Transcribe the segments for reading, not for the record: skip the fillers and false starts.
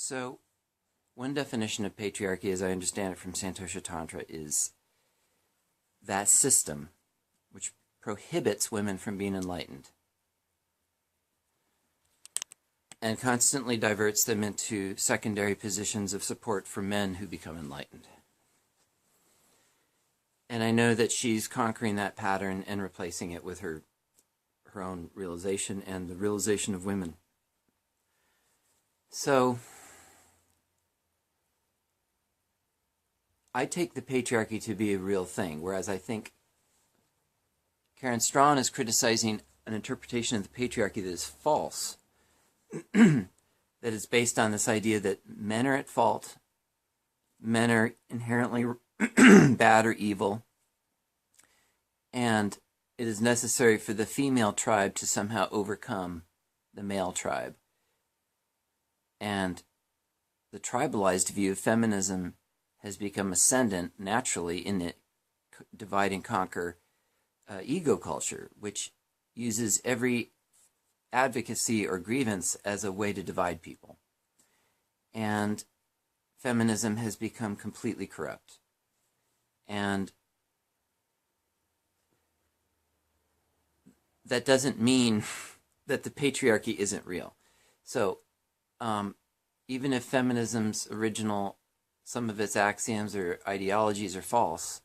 So, one definition of patriarchy, as I understand it from Santosha Tantra, is that system which prohibits women from being enlightened and constantly diverts them into secondary positions of support for men who become enlightened. And I know that she's conquering that pattern and replacing it with her own realization and the realization of women. So, I take the patriarchy to be a real thing, whereas I think Karen Straughan is criticizing an interpretation of the patriarchy that is false, that is based on this idea that men are at fault, men are inherently bad or evil, and it is necessary for the female tribe to somehow overcome the male tribe. And the tribalized view of feminism has become ascendant naturally in the divide and conquer ego culture, which uses every advocacy or grievance as a way to divide people. And feminism has become completely corrupt. And that doesn't mean that the patriarchy isn't real. So even if feminism's original, some of its axioms or ideologies are false,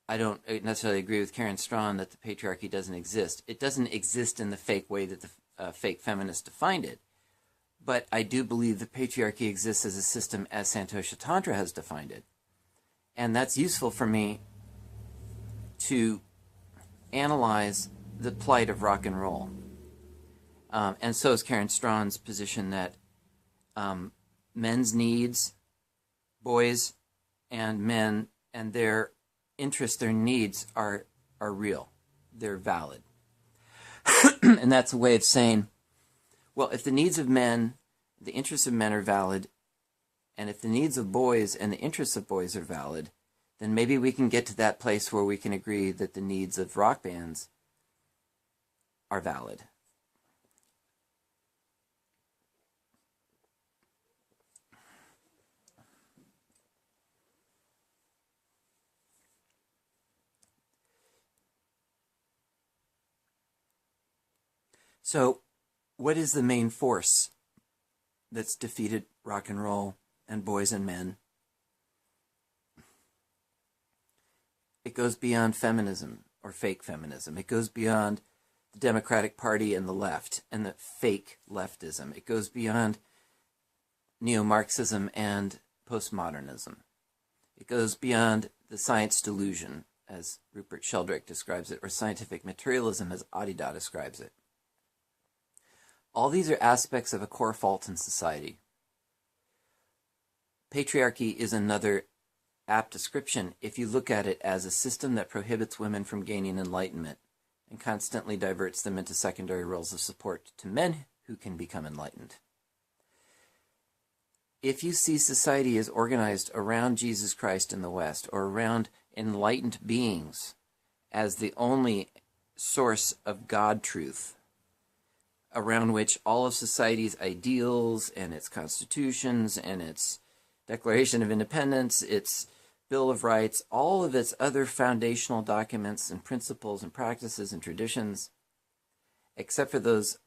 I don't necessarily agree with Karen Straughan that the patriarchy doesn't exist. It doesn't exist in the fake way that the fake feminists defined it. But I do believe the patriarchy exists as a system as Santosha Tantra has defined it. And that's useful for me to analyze the plight of rock and roll. And so is Karen Straughan's position that men's needs, boys and men, and their interests, their needs are real. They're valid. And that's a way of saying, well, if the needs of men, the interests of men are valid, and if the needs of boys and the interests of boys are valid, then maybe we can get to that place where we can agree that the needs of rock bands are valid. So, what is the main force that's defeated rock and roll and boys and men? It goes beyond feminism or fake feminism. It goes beyond the Democratic Party and the left and the fake leftism. It goes beyond neo-Marxism and postmodernism. It goes beyond the science delusion, as Rupert Sheldrake describes it, or scientific materialism, as Adida describes it. All these are aspects of a core fault in society. Patriarchy is another apt description if you look at it as a system that prohibits women from gaining enlightenment and constantly diverts them into secondary roles of support to men who can become enlightened. If you see society as organized around Jesus Christ in the West, or around enlightened beings as the only source of God truth, around which all of society's ideals and its constitutions and its Declaration of Independence, its Bill of Rights, all of its other foundational documents and principles and practices and traditions, except for those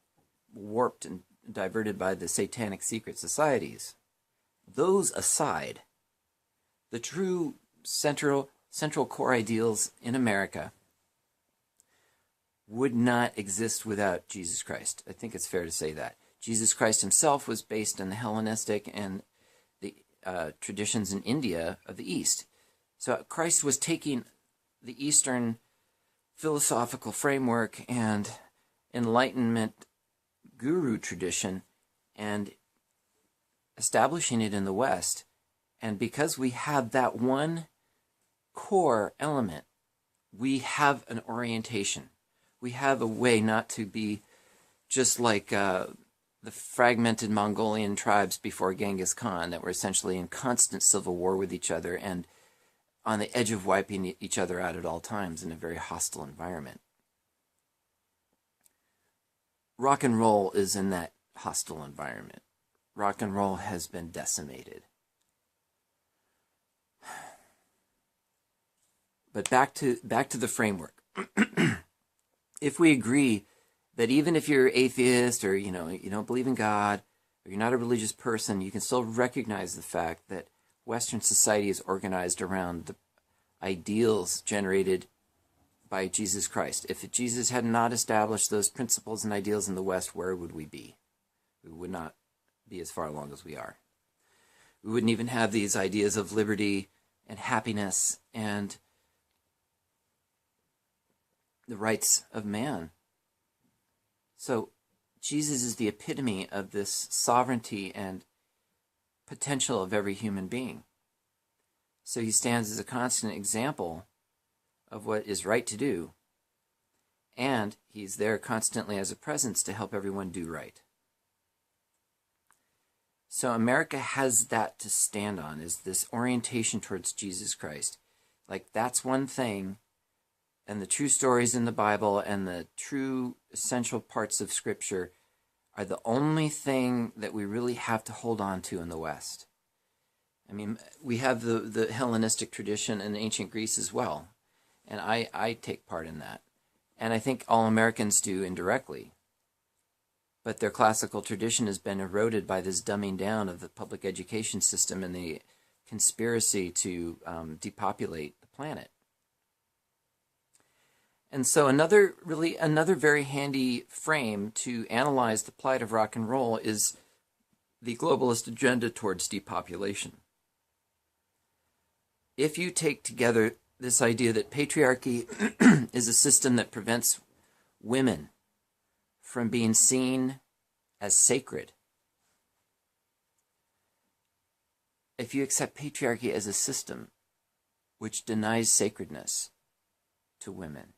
warped and diverted by the satanic secret societies, those aside, the true central core ideals in America would not exist without Jesus Christ. I think it's fair to say that. Jesus Christ himself was based on the Hellenistic and the traditions in India of the East. So Christ was taking the Eastern philosophical framework and Enlightenment guru tradition and establishing it in the West. And because we have that one core element, we have an orientation. We have a way not to be just like the fragmented Mongolian tribes before Genghis Khan that were essentially in constant civil war with each other and on the edge of wiping each other out at all times in a very hostile environment. Rock and roll is in that hostile environment. rock and roll has been decimated. But back to the framework. If we agree that even if you're atheist or you don't believe in God or you're not a religious person, you can still recognize the fact that Western society is organized around the ideals generated by Jesus Christ. If Jesus had not established those principles and ideals in the West, where would we be? We would not be as far along as we are. We wouldn't even have these ideas of liberty and happiness and the rights of man. So Jesus is the epitome of this sovereignty and potential of every human being. So he stands as a constant example of what is right to do, and he's there constantly as a presence to help everyone do right. So America has that to stand on, is this orientation towards Jesus Christ. Like, that's one thing, and the true stories in the Bible and the true essential parts of Scripture are the only thing that we really have to hold on to in the West. I mean, we have the Hellenistic tradition in ancient Greece as well, and I take part in that. And I think all Americans do indirectly. But their classical tradition has been eroded by this dumbing down of the public education system and the conspiracy to depopulate the planet. And so another very handy frame to analyze the plight of rock and roll is the globalist agenda towards depopulation. If you take together this idea that patriarchy is a system that prevents women from being seen as sacred, if you accept patriarchy as a system which denies sacredness to women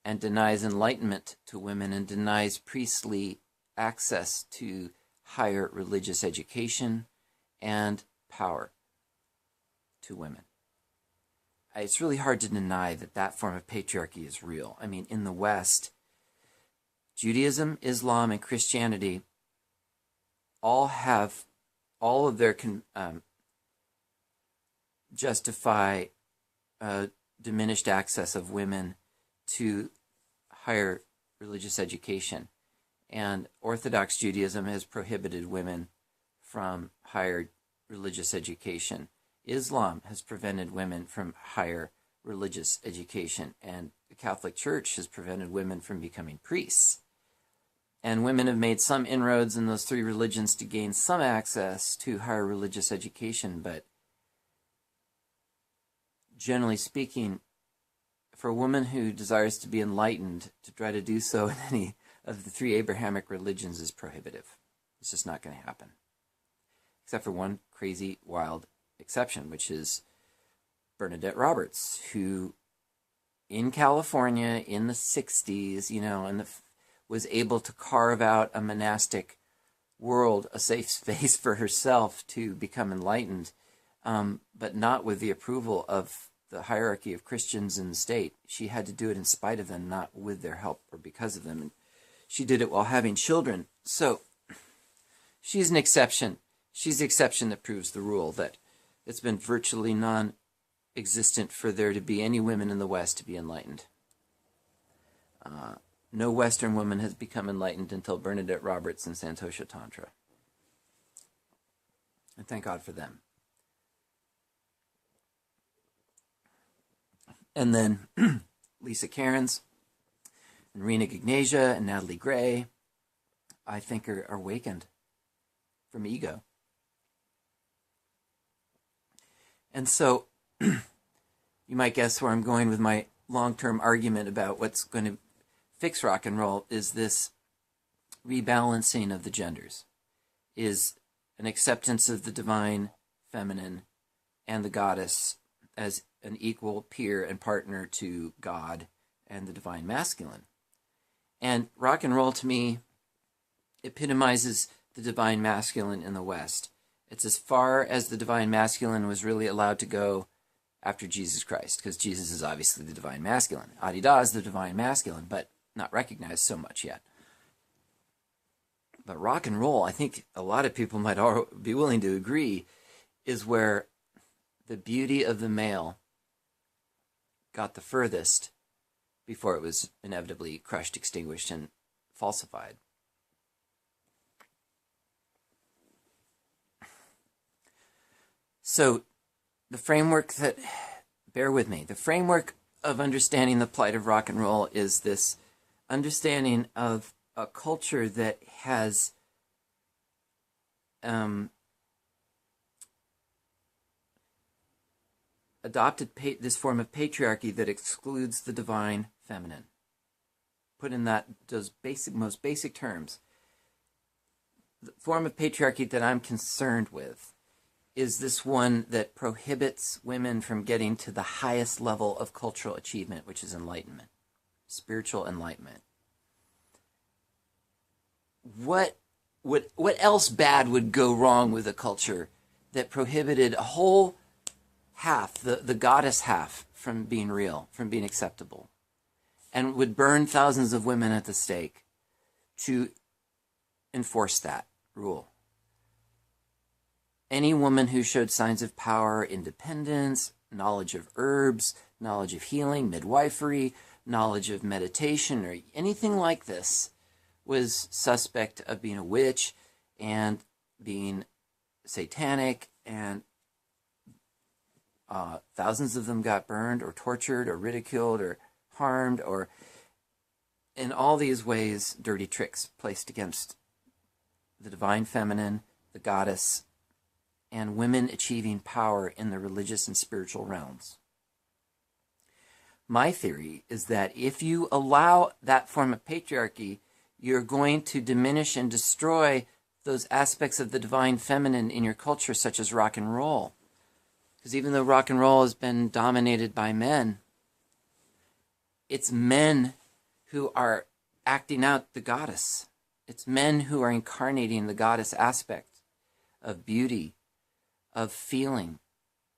and denies enlightenment to women and denies priestly access to higher religious education and power to women, it's really hard to deny that that form of patriarchy is real. I mean, in the West, Judaism, Islam, and Christianity all of their justify diminished access of women to higher religious education. And Orthodox Judaism has prohibited women from higher religious education. Islam has prevented women from higher religious education, and the Catholic Church has prevented women from becoming priests. And women have made some inroads in those three religions to gain some access to higher religious education, but generally speaking, for a woman who desires to be enlightened, to try to do so in any of the three Abrahamic religions is prohibitive. It's just not going to happen. Except for one crazy, wild exception, which is Bernadette Roberts, who in California in the 60s, was able to carve out a monastic world, a safe space for herself to become enlightened, but not with the approval of the hierarchy of Christians in the state. She had to do it in spite of them, not with their help or because of them. And she did it while having children. So she's an exception. She's the exception that proves the rule, that it's been virtually non-existent for there to be any women in the West to be enlightened. No Western woman has become enlightened until Bernadette Roberts and Santosha Tantra. And thank God for them. And then Lisa Cairns and Rena Gagnasia and Natalie Gray, I think, are awakened from ego. And so you might guess where I'm going with my long-term argument about what's going to fix rock and roll is this rebalancing of the genders, is an acceptance of the divine feminine and the goddess as an equal peer and partner to God and the divine masculine. And rock and roll, to me, epitomizes the divine masculine in the West. It's as far as the divine masculine was really allowed to go after Jesus Christ, because Jesus is obviously the divine masculine. Adida is the divine masculine, but not recognized so much yet. But rock and roll, I think a lot of people might be willing to agree, is where the beauty of the male got the furthest before it was inevitably crushed, extinguished, and falsified. So the framework that, bear with me, the framework of understanding the plight of rock and roll is this understanding of a culture that has adopted this form of patriarchy that excludes the divine feminine. Put in those most basic terms, the form of patriarchy that I'm concerned with is this one that prohibits women from getting to the highest level of cultural achievement, which is enlightenment, spiritual enlightenment. What else bad would go wrong with a culture that prohibited a whole half, the goddess half, from being real, from being acceptable, and would burn thousands of women at the stake to enforce that rule? Any woman who showed signs of power, independence, knowledge of herbs, knowledge of healing, midwifery, knowledge of meditation, or anything like this was suspect of being a witch and being satanic, and thousands of them got burned or tortured or ridiculed or harmed, or in all these ways dirty tricks placed against the divine feminine, the goddess, and women achieving power in the religious and spiritual realms. My theory is that if you allow that form of patriarchy, you're going to diminish and destroy those aspects of the divine feminine in your culture, such as rock and roll. Because even though rock and roll has been dominated by men, it's men who are acting out the goddess. It's men who are incarnating the goddess aspect of beauty, of feeling,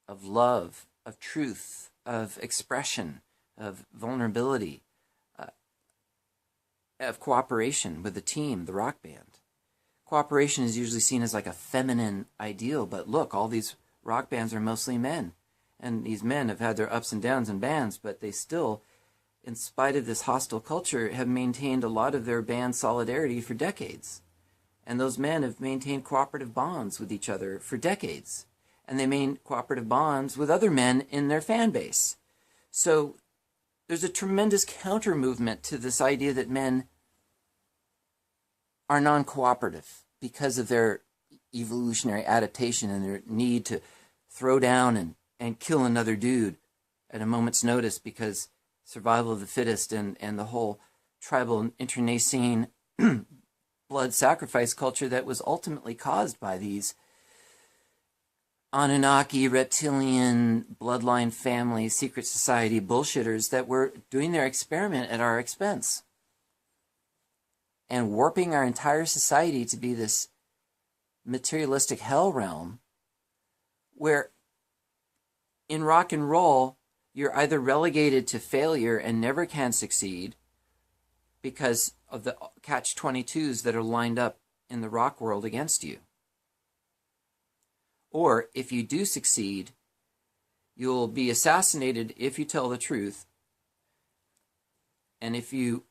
of love, of truth, of expression, of vulnerability, of cooperation with the team, the rock band. Cooperation is usually seen as like a feminine ideal, but look, all these rock bands are mostly men. And these men have had their ups and downs in bands, but they still, in spite of this hostile culture, have maintained a lot of their band solidarity for decades. And those men have maintained cooperative bonds with each other for decades. And they maintain cooperative bonds with other men in their fan base. So there's a tremendous counter movement to this idea that men are non-cooperative because of their evolutionary adaptation and their need to throw down and kill another dude at a moment's notice because survival of the fittest and the whole tribal internecine blood sacrifice culture that was ultimately caused by these Anunnaki, reptilian, bloodline family, secret society bullshitters that were doing their experiment at our expense and warping our entire society to be this materialistic hell realm where in rock and roll you're either relegated to failure and never can succeed because of the catch-22s that are lined up in the rock world against you. Or if you do succeed, you'll be assassinated if you tell the truth. And if you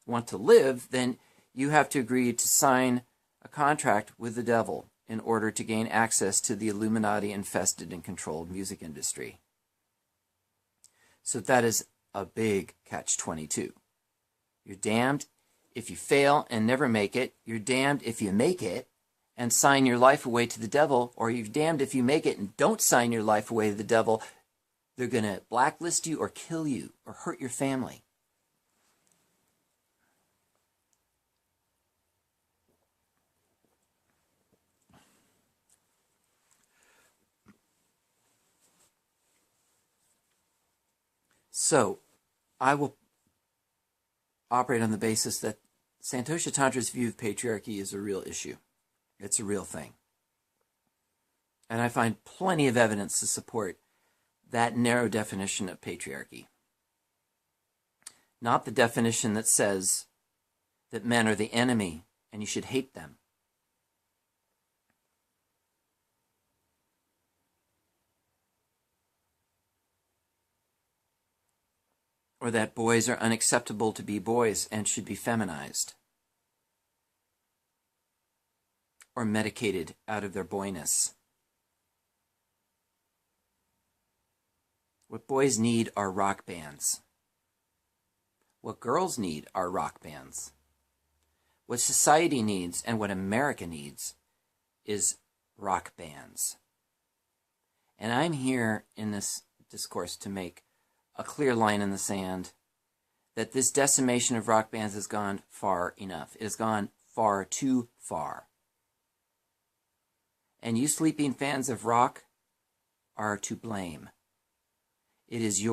want to live, then you have to agree to sign a contract with the devil in order to gain access to the Illuminati-infested and controlled music industry. So that is a big catch-22. You're damned if you fail and never make it. You're damned if you make it and sign your life away to the devil, or you're damned if you make it and don't sign your life away to the devil. They're going to blacklist you or kill you or hurt your family. So, I will operate on the basis that Santosha Tantra's view of patriarchy is a real issue. It's a real thing. And I find plenty of evidence to support that narrow definition of patriarchy. Not the definition that says that men are the enemy and you should hate them. Or that boys are unacceptable to be boys and should be feminized or medicated out of their boyness. What boys need are rock bands. What girls need are rock bands. What society needs and what America needs is rock bands. And I'm here in this discourse to make a clear line in the sand that this decimation of rock bands has gone far enough. It has gone far too far. And you sleeping fans of rock are to blame. It is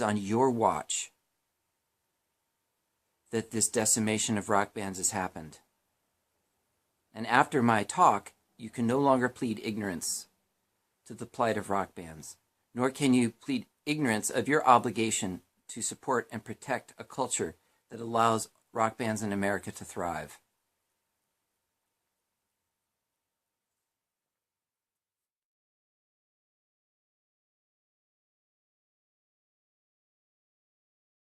on your watch that this decimation of rock bands has happened. And after my talk, you can no longer plead ignorance to the plight of rock bands, nor can you plead ignorance of your obligation to support and protect a culture that allows rock bands in America to thrive.